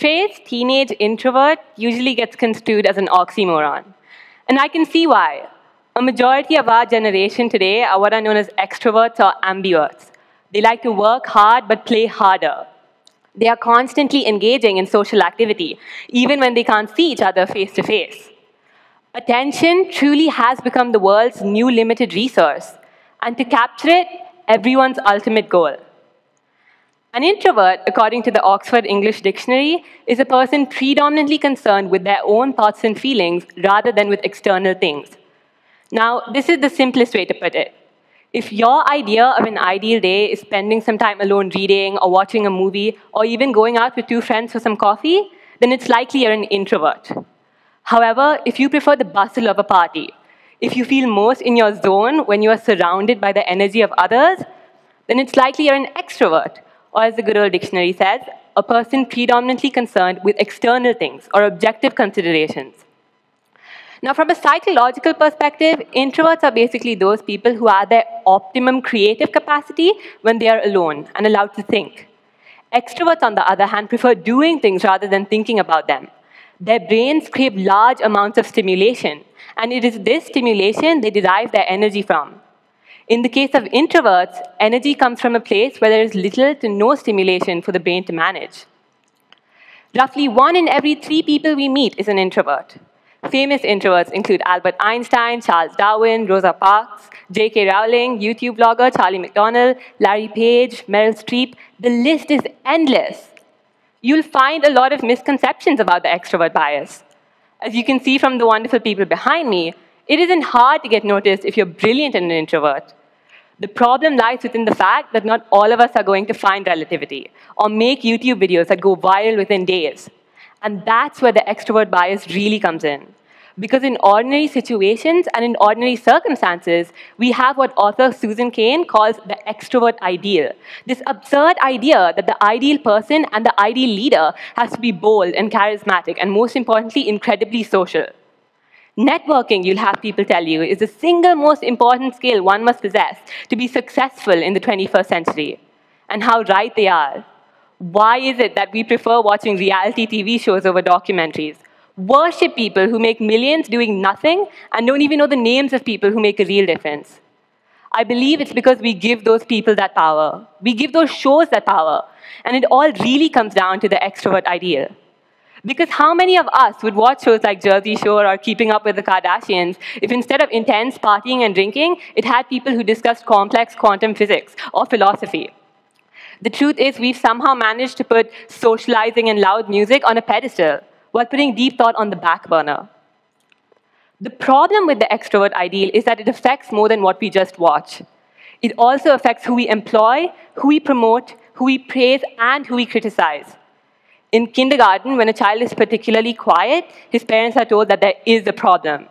phrase teenage introvert usually gets construed as an oxymoron. And I can see why. A majority of our generation today are what are known as extroverts or ambiverts. They like to work hard but play harder. They are constantly engaging in social activity, even when they can't see each other face to face. Attention truly has become the world's new limited resource, and to capture it, everyone's ultimate goal. An introvert, according to the Oxford English Dictionary, is a person predominantly concerned with their own thoughts and feelings rather than with external things. Now, this is the simplest way to put it. If your idea of an ideal day is spending some time alone reading or watching a movie or even going out with two friends for some coffee, then it's likely you're an introvert. However, if you prefer the bustle of a party, if you feel most in your zone when you are surrounded by the energy of others, then it's likely you're an extrovert, or as the good old dictionary says, a person predominantly concerned with external things or objective considerations. Now, from a psychological perspective, introverts are basically those people who are at their optimum creative capacity when they are alone and allowed to think. Extroverts, on the other hand, prefer doing things rather than thinking about them. Their brains crave large amounts of stimulation, and it is this stimulation they derive their energy from. In the case of introverts, energy comes from a place where there is little to no stimulation for the brain to manage. Roughly 1 in every 3 people we meet is an introvert. Famous introverts include Albert Einstein, Charles Darwin, Rosa Parks, J.K. Rowling, YouTube blogger Charlie McDonnell, Larry Page, Meryl Streep. The list is endless. You'll find a lot of misconceptions about the extrovert bias. As you can see from the wonderful people behind me, it isn't hard to get noticed if you're brilliant and an introvert. The problem lies within the fact that not all of us are going to find relativity or make YouTube videos that go viral within days. And that's where the extrovert bias really comes in. Because in ordinary situations and in ordinary circumstances, we have what author Susan Cain calls the extrovert ideal. This absurd idea that the ideal person and the ideal leader has to be bold and charismatic and, most importantly, incredibly social. Networking, you'll have people tell you, is the single most important skill one must possess to be successful in the 21st century. And how right they are. Why is it that we prefer watching reality TV shows over documentaries? Worship people who make millions doing nothing and don't even know the names of people who make a real difference. I believe it's because we give those people that power. We give those shows that power. And it all really comes down to the extrovert ideal. Because how many of us would watch shows like Jersey Shore or Keeping Up with the Kardashians if instead of intense partying and drinking, it had people who discussed complex quantum physics or philosophy? The truth is we've somehow managed to put socializing and loud music on a pedestal while putting deep thought on the back burner. The problem with the extrovert ideal is that it affects more than what we just watch. It also affects who we employ, who we promote, who we praise, and who we criticize. In kindergarten, when a child is particularly quiet, his parents are told that there is a problem.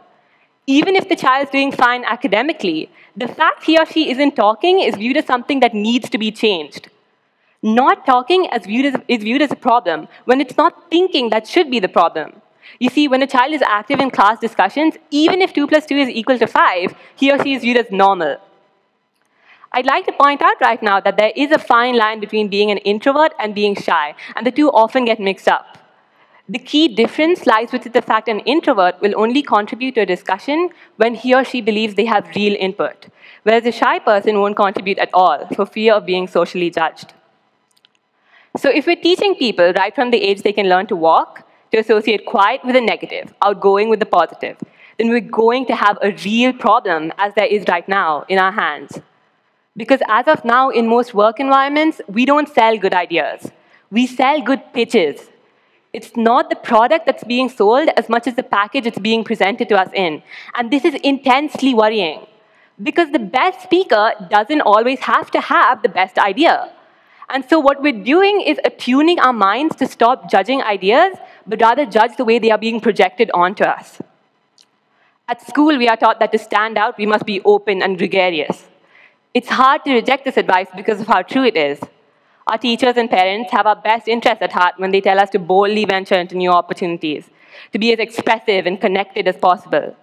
Even if the child is doing fine academically, the fact he or she isn't talking is viewed as something that needs to be changed. Not talking is viewed as a problem when it's not thinking that should be the problem. You see, when a child is active in class discussions, even if 2 + 2 is equal to 5, he or she is viewed as normal. I'd like to point out right now that there is a fine line between being an introvert and being shy, and the two often get mixed up. The key difference lies with the fact an introvert will only contribute to a discussion when he or she believes they have real input, whereas a shy person won't contribute at all for fear of being socially judged. So if we're teaching people right from the age they can learn to walk, to associate quiet with the negative, outgoing with the positive, then we're going to have a real problem, as there is right now, in our hands. Because as of now, in most work environments, we don't sell good ideas. We sell good pitches. It's not the product that's being sold as much as the package it's being presented to us in. And this is intensely worrying. Because the best speaker doesn't always have to have the best idea. And so what we're doing is attuning our minds to stop judging ideas, but rather judge the way they are being projected onto us. At school, we are taught that to stand out, we must be open and gregarious. It's hard to reject this advice because of how true it is. Our teachers and parents have our best interests at heart when they tell us to boldly venture into new opportunities, to be as expressive and connected as possible.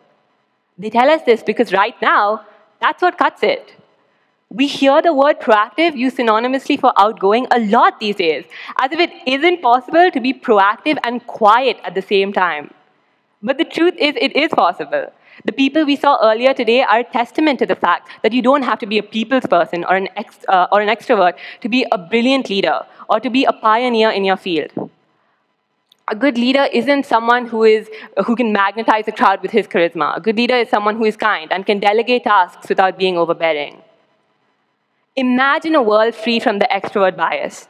They tell us this because right now, that's what cuts it. We hear the word proactive used synonymously for outgoing a lot these days, as if it isn't possible to be proactive and quiet at the same time. But the truth is, it is possible. The people we saw earlier today are a testament to the fact that you don't have to be a people's person or an extrovert to be a brilliant leader or to be a pioneer in your field. A good leader isn't someone who can magnetize a crowd with his charisma. A good leader is someone who is kind and can delegate tasks without being overbearing. Imagine a world free from the extrovert bias,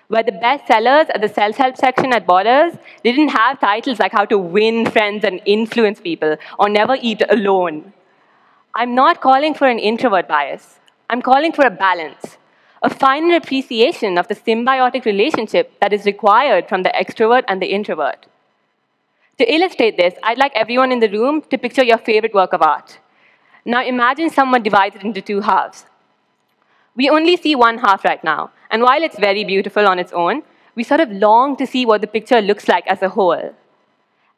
where the best sellers at the self-help section at Borders didn't have titles like how to win friends and influence people or never eat alone. I'm not calling for an introvert bias. I'm calling for a balance, a finer appreciation of the symbiotic relationship that is required from the extrovert and the introvert. To illustrate this, I'd like everyone in the room to picture your favorite work of art. Now imagine someone divides it into two halves. We only see one half right now, and while it's very beautiful on its own, we sort of long to see what the picture looks like as a whole.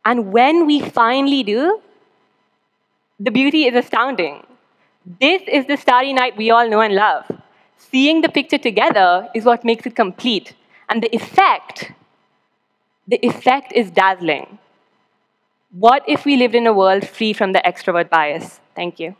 And when we finally do, the beauty is astounding. This is the Starry Night we all know and love. Seeing the picture together is what makes it complete, and the effect is dazzling. What if we lived in a world free from the extrovert bias? Thank you.